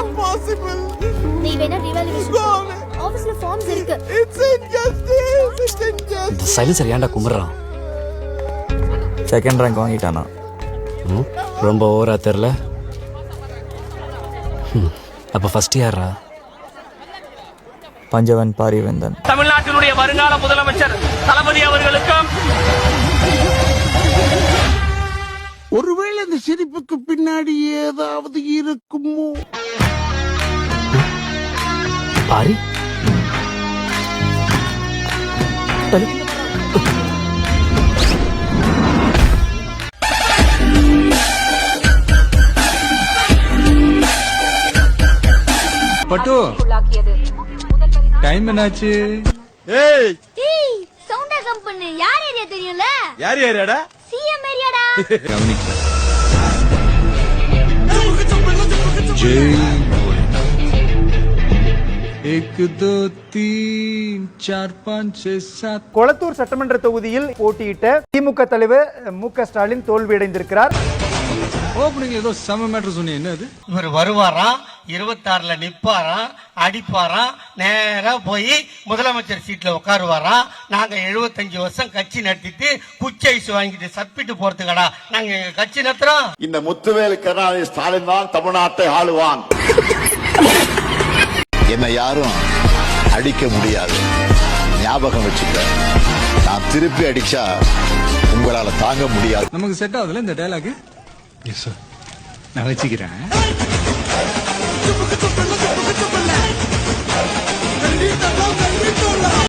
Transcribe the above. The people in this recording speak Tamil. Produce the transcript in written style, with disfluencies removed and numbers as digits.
not possible. நீ வேணா ரிவாலுவேஷன் ஆபீஸ்ல ஃபார்ம்ஸ் இருக்கு. It's injustice. It's injustice. இந்த சைலன்சர் ஏன்டா கும்பிடுறான்? Second rank வாங்கிட்டானா? ரொம்ப ஓவரா தெரியல. அப்ப ஃபர்ஸ்ட் யாரா? பஞ்சவன் பாரிவேந்தன். தமிழ்நாட்டினுடைய வருங்கால முதலமைச்சர் தளபதி அவர்களுக்கும். ஒருவேளை இந்த சிரிப்புக்கு பின்னாடி ஏதாவது இருக்குமோ? பாரி பட்டு டைம் என்னாச்சு? ஏய் டேய் சவுண்டா கம்பெனி யார் ஏரியா தெரியும்ல? யார் ஏரியாடா? சிஎம் ஏரியாடா. கவனிக்கல. ஜெய் एक दो तीन चार पाँच छह सात. கொளத்தூர் சட்டமன்ற தொகுதியில் போட்டியிட்ட திமுக தலைவர் மு.க. ஸ்டாலின் தோல்வியடைந்திருக்கிறார். ஓப்பனிங்ல ஏதோ சம மேட்டர் சொன்னீங்க, என்ன அது? இவர் வருவாராம், 26ல நிப்பாராம், அடிப்பாராம், நேரா போய் முதலமைச்சர் சீட்ல உட்காருவாராம். நாங்க 75 வருஷம் கட்சி நடத்திட்டு குச்சி ஐஸ் வாங்கிட்டு சப்பிட்டு போறதுக்கடா நாங்க கட்சி நடத்துறோம். இந்த முத்துவேலு கருணாநிதி ஸ்டாலின் தான் தமிழ்நாட்டை ஆளுவான். என்னை யாரும் அடிக்க முடியாது, ஞாபகம் வச்சுக்க. நான் திருப்பி அடிச்சா உங்களால தாங்க முடியாது. நமக்கு செட் ஆகுதுல இந்த டயலாக்? எஸ் சார், நான் வச்சுக்கிறேன்.